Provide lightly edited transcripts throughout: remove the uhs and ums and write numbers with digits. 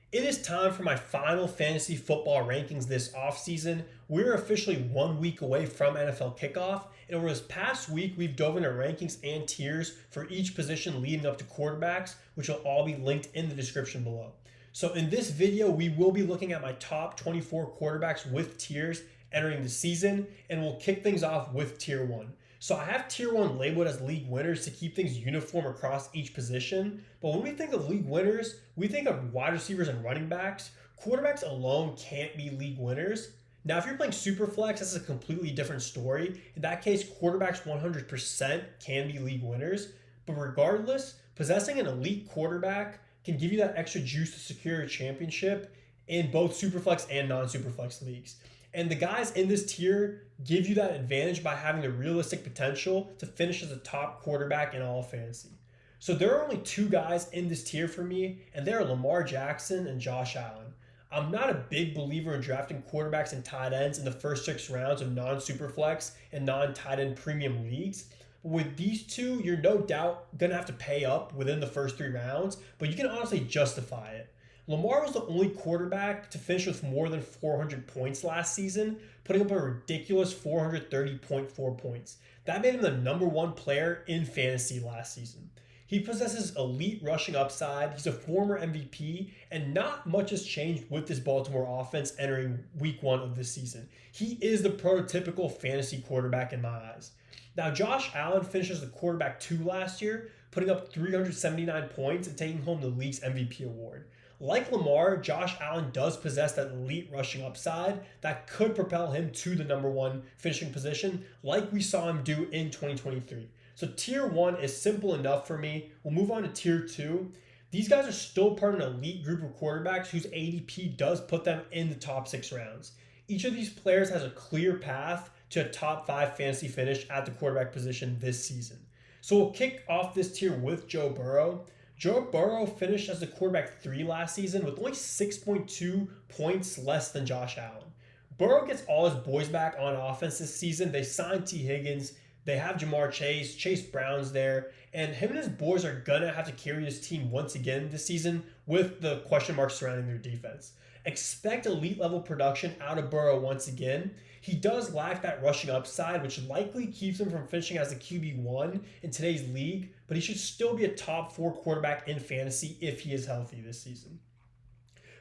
It is time for my final fantasy football rankings this offseason. We're officially 1 week away from NFL kickoff, and over this past week, we've dove into rankings and tiers for each position leading up to quarterbacks, which will all be linked in the description below. So, in this video, we will be looking at my top 24 quarterbacks with tiers entering the season, and we'll kick things off with tier 1. So I have tier 1 labeled as league winners to keep things uniform across each position. But when we think of league winners, we think of wide receivers and running backs. Quarterbacks alone can't be league winners. Now, if you're playing Superflex, that's a completely different story. In that case, quarterbacks 100% can be league winners. But regardless, possessing an elite quarterback can give you that extra juice to secure a championship in both Superflex and non-Superflex leagues. And the guys in this tier give you that advantage by having the realistic potential to finish as a top quarterback in all of fantasy. So there are only two guys in this tier for me, and they're Lamar Jackson and Josh Allen. I'm not a big believer in drafting quarterbacks and tight ends in the first 6 rounds of non-superflex and non-tight end premium leagues. But with these two, you're no doubt going to have to pay up within the first 3 rounds, but you can honestly justify it. Lamar was the only quarterback to finish with more than 400 points last season, putting up a ridiculous 430.4 points. That made him the number one player in fantasy last season. He possesses elite rushing upside, he's a former MVP, and not much has changed with this Baltimore offense entering week 1 of this season. He is the prototypical fantasy quarterback in my eyes. Now, Josh Allen finishes the quarterback 2 last year, putting up 379 points and taking home the league's MVP award. Like Lamar, Josh Allen does possess that elite rushing upside that could propel him to the number one finishing position, like we saw him do in 2023. So tier 1 is simple enough for me. We'll move on to tier 2. These guys are still part of an elite group of quarterbacks whose ADP does put them in the top 6 rounds. Each of these players has a clear path to a top 5 fantasy finish at the quarterback position this season. So we'll kick off this tier with Joe Burrow. Joe Burrow finished as the quarterback 3 last season with only 6.2 points less than Josh Allen. Burrow gets all his boys back on offense this season. They signed T. Higgins. They have Jamar Chase. Chase Brown's there. And him and his boys are going to have to carry this team once again this season with the question marks surrounding their defense. Expect elite level production out of Burrow once again. He does lack that rushing upside, which likely keeps him from finishing as the QB1 in today's league, but he should still be a top 4 quarterback in fantasy if he is healthy this season.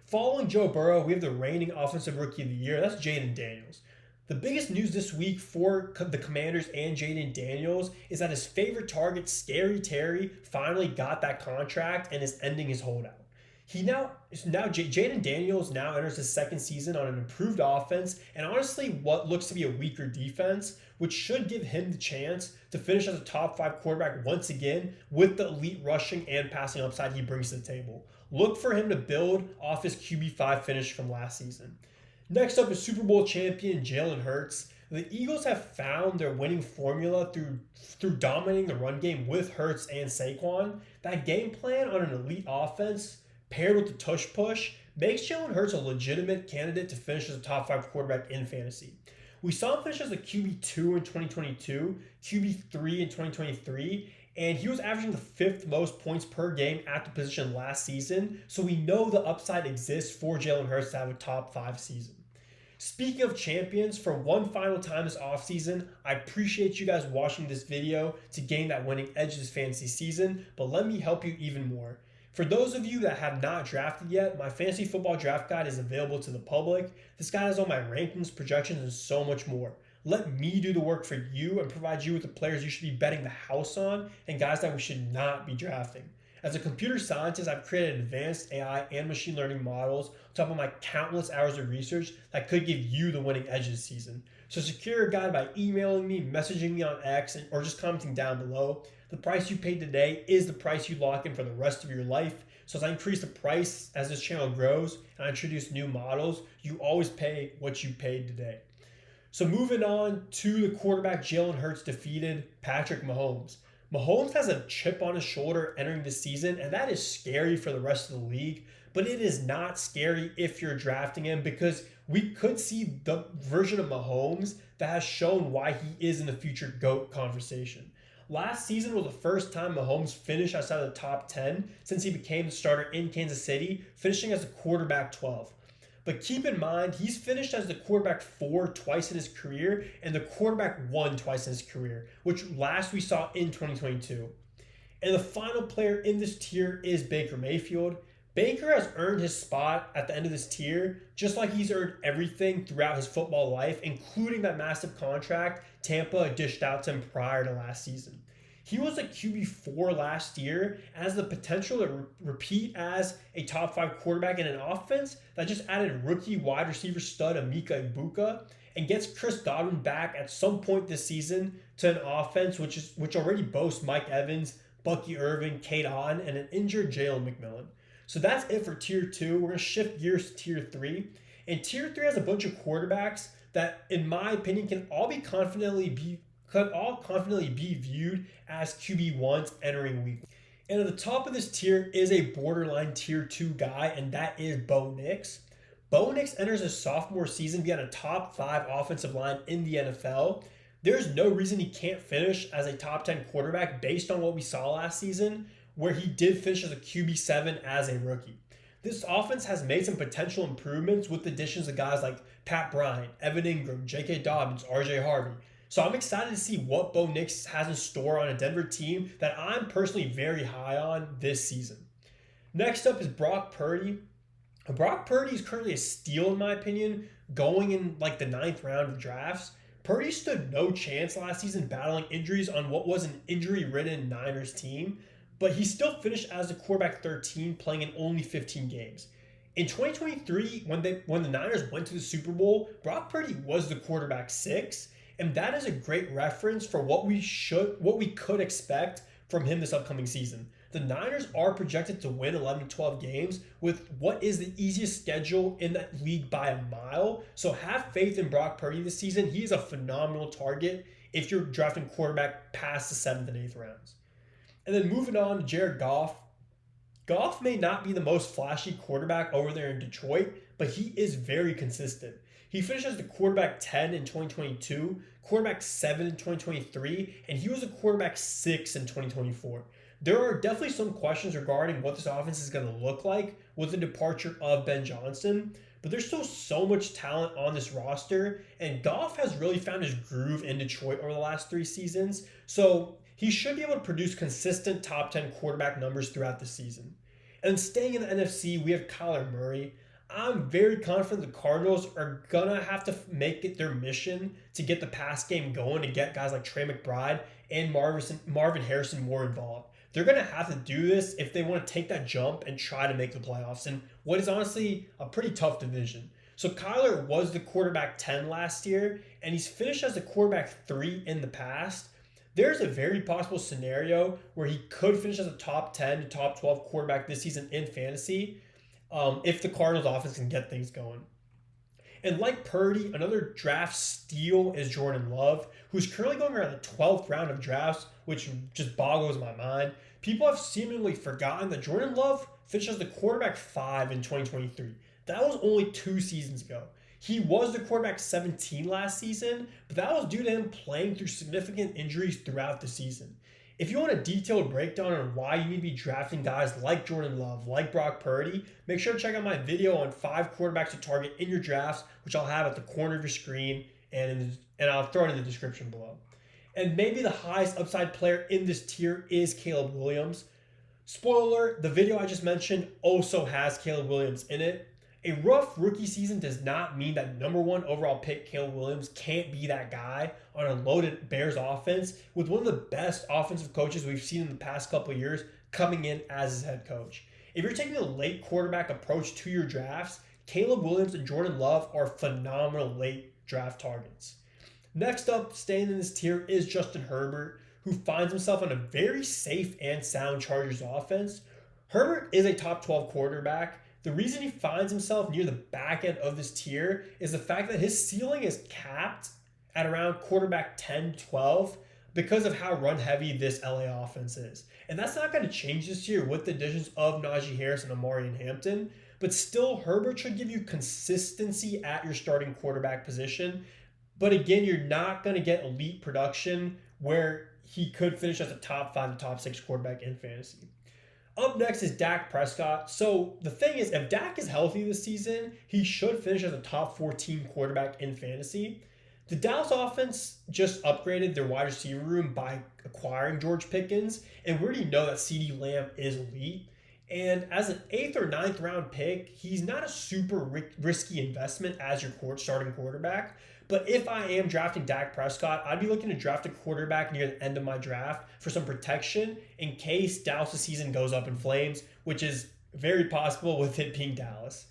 Following Joe Burrow, we have the reigning Offensive Rookie of the Year. That's Jayden Daniels. The biggest news this week for the Commanders and Jayden Daniels is that his favorite target, Scary Terry, finally got that contract and is ending his holdout. Jayden Daniels now enters his second season on an improved offense and honestly what looks to be a weaker defense, which should give him the chance to finish as a top 5 quarterback once again with the elite rushing and passing upside he brings to the table. Look for him to build off his QB5 finish from last season. Next up is Super Bowl champion Jalen Hurts. The Eagles have found their winning formula through dominating the run game with Hurts and Saquon. That game plan on an elite offense paired with the tush push makes Jalen Hurts a legitimate candidate to finish as a top 5 quarterback in fantasy. We saw him finish as a QB2 in 2022, QB3 in 2023, and he was averaging the 5th most points per game at the position last season, so we know the upside exists for Jalen Hurts to have a top 5 season. Speaking of champions, for one final time this offseason, I appreciate you guys watching this video to gain that winning edge this fantasy season, but let me help you even more. For those of you that have not drafted yet, my fantasy football draft guide is available to the public. This guide has all my rankings, projections, and so much more. Let me do the work for you and provide you with the players you should be betting the house on and guys that we should not be drafting. As a computer scientist, I've created advanced AI and machine learning models on top of my countless hours of research that could give you the winning edge this season. So secure a guide by emailing me, messaging me on X, or just commenting down below. The price you paid today is the price you lock in for the rest of your life. So as I increase the price as this channel grows and I introduce new models, you always pay what you paid today. So moving on to the quarterback Jalen Hurts defeated Patrick Mahomes. Mahomes has a chip on his shoulder entering the season, and that is scary for the rest of the league. But it is not scary if you're drafting him because we could see the version of Mahomes that has shown why he is in the future GOAT conversation. Last season was the first time Mahomes finished outside of the top 10 since he became the starter in Kansas City, finishing as a quarterback 12. But keep in mind, he's finished as the quarterback 4 twice in his career and the quarterback 1 twice in his career, which last we saw in 2022. And the final player in this tier is Baker Mayfield. Baker has earned his spot at the end of this tier, just like he's earned everything throughout his football life, including that massive contract Tampa dished out to him prior to last season. He was a QB4 last year and has the potential to repeat as a top 5 quarterback in an offense that just added rookie wide receiver stud Emeka Egbuka and gets Chris Godwin back at some point this season to an offense which already boasts Mike Evans, Bucky Irving, Cade Otton, and an injured Jalen McMillan. So that's it for tier 2. We're going to shift gears to tier 3. And tier 3 has a bunch of quarterbacks that, in my opinion, can all confidently be viewed as QB1s entering week. And at the top of this tier is a borderline tier 2 guy, and that is Bo Nix. Bo Nix enters his sophomore season being a top 5 offensive line in the NFL. There's no reason he can't finish as a top 10 quarterback based on what we saw last season, where he did finish as a QB7 as a rookie. This offense has made some potential improvements with additions of guys like Pat Bryant, Evan Ingram, J.K. Dobbins, R.J. Harvey. So I'm excited to see what Bo Nix has in store on a Denver team that I'm personally very high on this season. Next up is Brock Purdy. Brock Purdy is currently a steal in my opinion, going in like the 9th round of drafts. Purdy stood no chance last season battling injuries on what was an injury-ridden Niners team, but he still finished as the quarterback 13, playing in only 15 games. In 2023, when the Niners went to the Super Bowl, Brock Purdy was the quarterback 6, and that is a great reference for what we could expect from him this upcoming season. The Niners are projected to win 11-12 games with what is the easiest schedule in that league by a mile. So have faith in Brock Purdy this season. He is a phenomenal target if you're drafting quarterback past the 7th and 8th rounds. And then moving on to Jared Goff. Goff may not be the most flashy quarterback over there in Detroit, but he is very consistent. He finished as the quarterback 10 in 2022, quarterback 7 in 2023, and he was a quarterback 6 in 2024. There are definitely some questions regarding what this offense is going to look like with the departure of Ben Johnson, but there's still so much talent on this roster, and Goff has really found his groove in Detroit over the last 3 seasons, so he should be able to produce consistent top 10 quarterback numbers throughout the season. And staying in the NFC, we have Kyler Murray. I'm very confident the Cardinals are going to have to make it their mission to get the pass game going to get guys like Trey McBride and Marvin Harrison more involved. They're going to have to do this if they want to take that jump and try to make the playoffs in what is honestly a pretty tough division. So Kyler was the quarterback 10 last year, and he's finished as the quarterback 3 in the past. There's a very possible scenario where he could finish as a top 10 to top 12 quarterback this season in fantasy if the Cardinals offense can get things going. And like Purdy, another draft steal is Jordan Love, who's currently going around the 12th round of drafts, which just boggles my mind. People have seemingly forgotten that Jordan Love finished as the quarterback 5 in 2023. That was only 2 seasons ago. He was the quarterback 17 last season, but that was due to him playing through significant injuries throughout the season. If you want a detailed breakdown on why you need to be drafting guys like Jordan Love, like Brock Purdy, make sure to check out my video on 5 quarterbacks to target in your drafts, which I'll have at the corner of your screen, and I'll throw it in the description below. And maybe the highest upside player in this tier is Caleb Williams. Spoiler alert, the video I just mentioned also has Caleb Williams in it. A rough rookie season does not mean that number 1 overall pick Caleb Williams can't be that guy on a loaded Bears offense with one of the best offensive coaches we've seen in the past couple of years coming in as his head coach. If you're taking a late quarterback approach to your drafts, Caleb Williams and Jordan Love are phenomenal late draft targets. Next up, staying in this tier, is Justin Herbert, who finds himself on a very safe and sound Chargers offense. Herbert is a top 12 quarterback. The reason he finds himself near the back end of this tier is the fact that his ceiling is capped at around quarterback 10-12 because of how run heavy this LA offense is. And that's not going to change this year with the additions of Najee Harris and Amari Hampton, but still Herbert should give you consistency at your starting quarterback position. But again, you're not going to get elite production where he could finish as a top 5 to top 6 quarterback in fantasy. Up next is Dak Prescott. So the thing is, if Dak is healthy this season, he should finish as a top 14 quarterback in fantasy. The Dallas offense just upgraded their wide receiver room by acquiring George Pickens, and we already know that CeeDee Lamb is elite. And as an 8th or ninth round pick, he's not a super risky investment as your starting quarterback. But if I am drafting Dak Prescott, I'd be looking to draft a quarterback near the end of my draft for some protection in case Dallas' season goes up in flames, which is very possible with it being Dallas.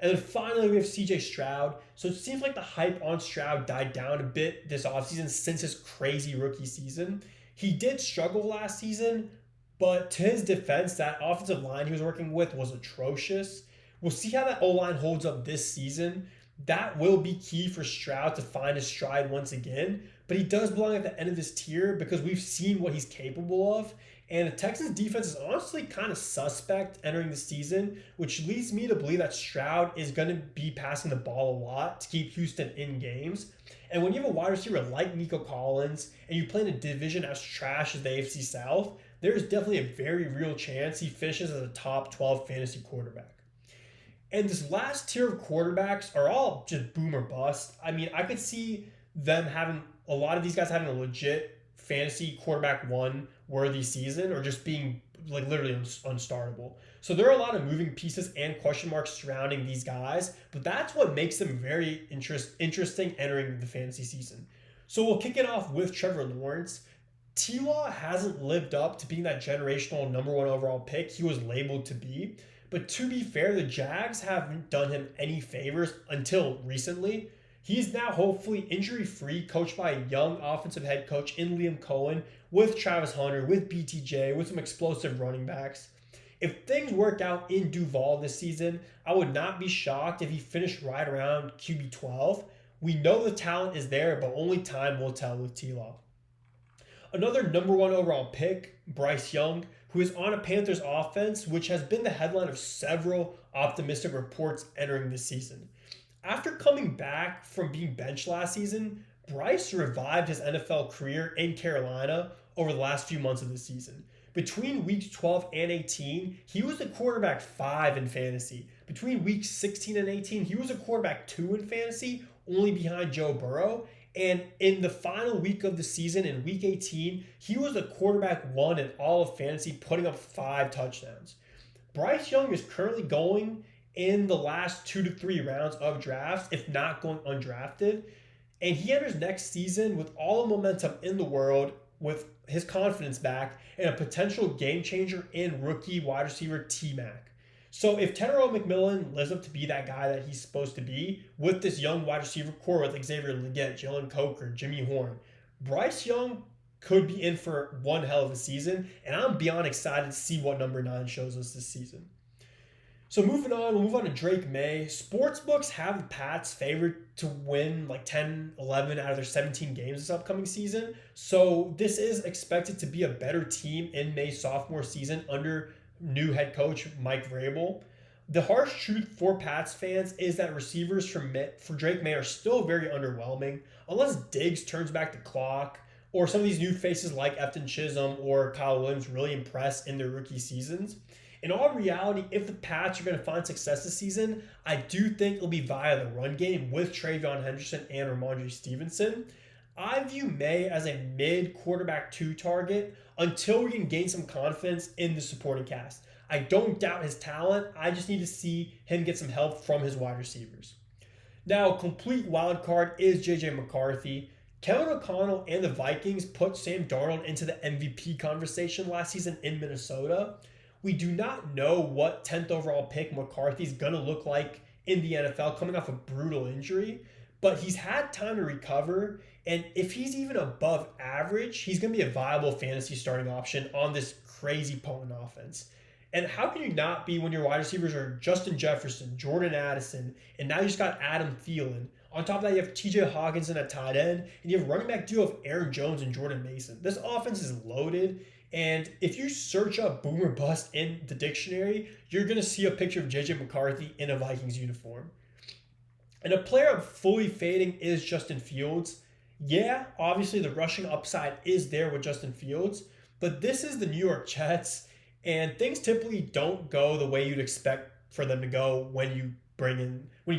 And then finally, we have CJ Stroud. So it seems like the hype on Stroud died down a bit this offseason since his crazy rookie season. He did struggle last season, but to his defense, that offensive line he was working with was atrocious. We'll see how that O-line holds up this season. That will be key for Stroud to find his stride once again, but he does belong at the end of this tier because we've seen what he's capable of. And the Texans defense is honestly kind of suspect entering the season, which leads me to believe that Stroud is going to be passing the ball a lot to keep Houston in games. And when you have a wide receiver like Nico Collins and you play in a division as trash as the AFC South, there's definitely a very real chance he finishes as a top 12 fantasy quarterback. And this last tier of quarterbacks are all just boom or bust. I mean, I could see them having a lot of these guys having a legit fantasy quarterback one worthy season or just being like literally unstartable. So there are a lot of moving pieces and question marks surrounding these guys, but that's what makes them very interesting entering the fantasy season. So we'll kick it off with Trevor Lawrence. T-Law hasn't lived up to being that generational number 1 overall pick he was labeled to be. But to be fair, the Jags haven't done him any favors until recently. He's now hopefully injury-free, coached by a young offensive head coach in Liam Cohen, with Travis Hunter, with BTJ, with some explosive running backs. If things work out in Duval this season, I would not be shocked if he finished right around QB 12. We know the talent is there, but only time will tell with T-Law. Another number 1 overall pick, Bryce Young, who is on a Panthers offense, which has been the headline of several optimistic reports entering this season. After coming back from being benched last season, Bryce revived his NFL career in Carolina over the last few months of the season. Between weeks 12 and 18, he was the quarterback 5 in fantasy. Between weeks 16 and 18, he was a quarterback 2 in fantasy, only behind Joe Burrow. And in the final week of the season, in week 18, he was the quarterback 1 in all of fantasy, putting up 5 touchdowns. Bryce Young is currently going in the last 2 to 3 rounds of drafts, if not going undrafted. And he enters next season with all the momentum in the world, with his confidence back, and a potential game changer in rookie wide receiver T-Mac. So if Tedero McMillan lives up to be that guy that he's supposed to be with this young wide receiver core with Xavier Legette, Jalen Coker, Jimmy Horn, Bryce Young could be in for one hell of a season, and I'm beyond excited to see what number 9 shows us this season. So moving on, we'll move on to Drake May. Sportsbooks have the Pats favored to win like 10, 11 out of their 17 games this upcoming season. So this is expected to be a better team in May's sophomore season under new head coach Mike Vrabel. The harsh truth for Pats fans is that receivers for Drake May are still very underwhelming unless Diggs turns back the clock or some of these new faces like Efton Chisholm or Kyle Williams really impress in their rookie seasons. In all reality, if the Pats are going to find success this season, I do think it'll be via the run game with Travion Henderson and Ramondre Stevenson. I view May as a mid-quarterback 2 target until we can gain some confidence in the supporting cast. I don't doubt his talent. I just need to see him get some help from his wide receivers. Now, complete wild card is J.J. McCarthy. Kevin O'Connell and the Vikings put Sam Darnold into the MVP conversation last season in Minnesota. We do not know what 10th overall pick McCarthy's going to look like in the NFL coming off a brutal injury, but he's had time to recover, and if he's even above average, he's going to be a viable fantasy starting option on this crazy potent offense. And how can you not be when your wide receivers are Justin Jefferson, Jordan Addison, and now you just got Adam Thielen? On top of that, you have TJ Hawkinson at tight end, and you have running back duo of Aaron Jones and Jordan Mason. This offense is loaded, and if you search up boom or bust in the dictionary, you're going to see a picture of J.J. McCarthy in a Vikings uniform. And a player I'm fully fading is Justin Fields. Yeah, obviously the rushing upside is there with Justin Fields, but this is the New York Jets, and things typically don't go the way you'd expect for them to go when you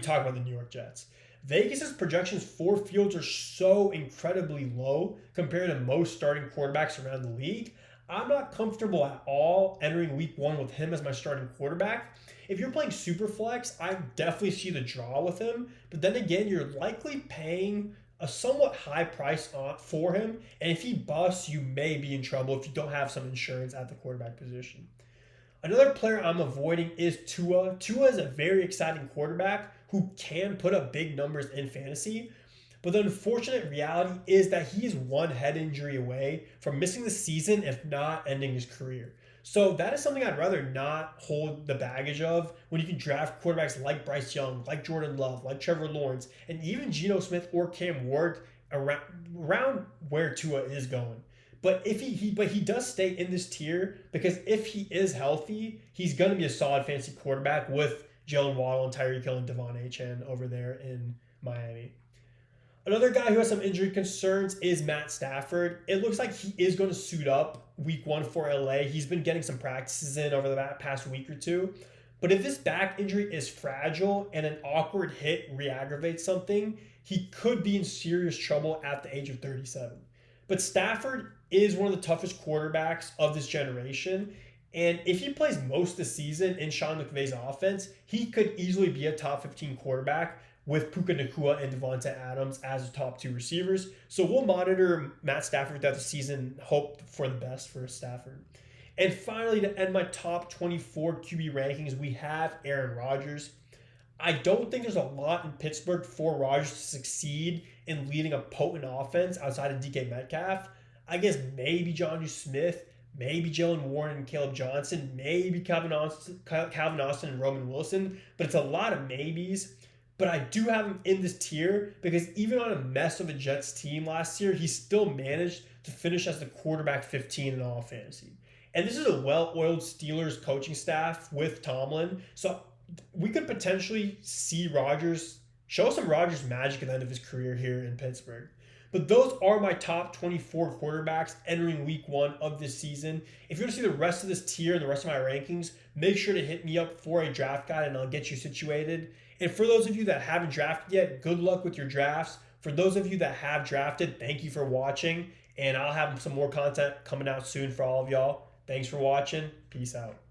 talk about the New York Jets. Vegas's projections for Fields are so incredibly low compared to most starting quarterbacks around the league. I'm not comfortable at all entering week one with him as my starting quarterback. If you're playing Superflex, I definitely see the draw with him, but then again, you're likely paying a somewhat high price for him. And if he busts, you may be in trouble if you don't have some insurance at the quarterback position. Another player I'm avoiding is Tua. Tua is a very exciting quarterback who can put up big numbers in fantasy. But the unfortunate reality is that he is one head injury away from missing the season, if not ending his career. So that is something I'd rather not hold the baggage of when you can draft quarterbacks like Bryce Young, like Jordan Love, like Trevor Lawrence, and even Geno Smith or Cam Ward around where Tua is going. But if he does stay in this tier because if he is healthy, he's going to be a solid fantasy quarterback with Jalen Waddle and Tyreek Hill and Devon Achane over there in Miami. Another guy who has some injury concerns is Matt Stafford. It looks like he is going to suit up week one for LA. He's been getting some practices in over the past week or two. But if this back injury is fragile and an awkward hit re-aggravates something, he could be in serious trouble at the age of 37. But Stafford is one of the toughest quarterbacks of this generation. And if he plays most of the season in Sean McVay's offense, he could easily be a top 15 quarterback with Puka Nacua and Devonta Adams as the top two receivers. So we'll monitor Matt Stafford throughout the season, hope for the best for Stafford. And finally, to end my top 24 QB rankings, we have Aaron Rodgers. I don't think there's a lot in Pittsburgh for Rodgers to succeed in leading a potent offense outside of DK Metcalf. I guess maybe Jonnu Smith, maybe Jalen Warren and Caleb Johnson, maybe Calvin Austin and Roman Wilson, but it's a lot of maybes. But I do have him in this tier because even on a mess of a Jets team last year, he still managed to finish as the quarterback 15 in all fantasy. And this is a well-oiled Steelers coaching staff with Tomlin. So we could potentially see Rodgers show some Rodgers magic at the end of his career here in Pittsburgh. But those are my top 24 quarterbacks entering week one of this season. If you want to see the rest of this tier and the rest of my rankings, make sure to hit me up for a draft guide and I'll get you situated. And for those of you that haven't drafted yet, good luck with your drafts. For those of you that have drafted, thank you for watching. And I'll have some more content coming out soon for all of y'all. Thanks for watching. Peace out.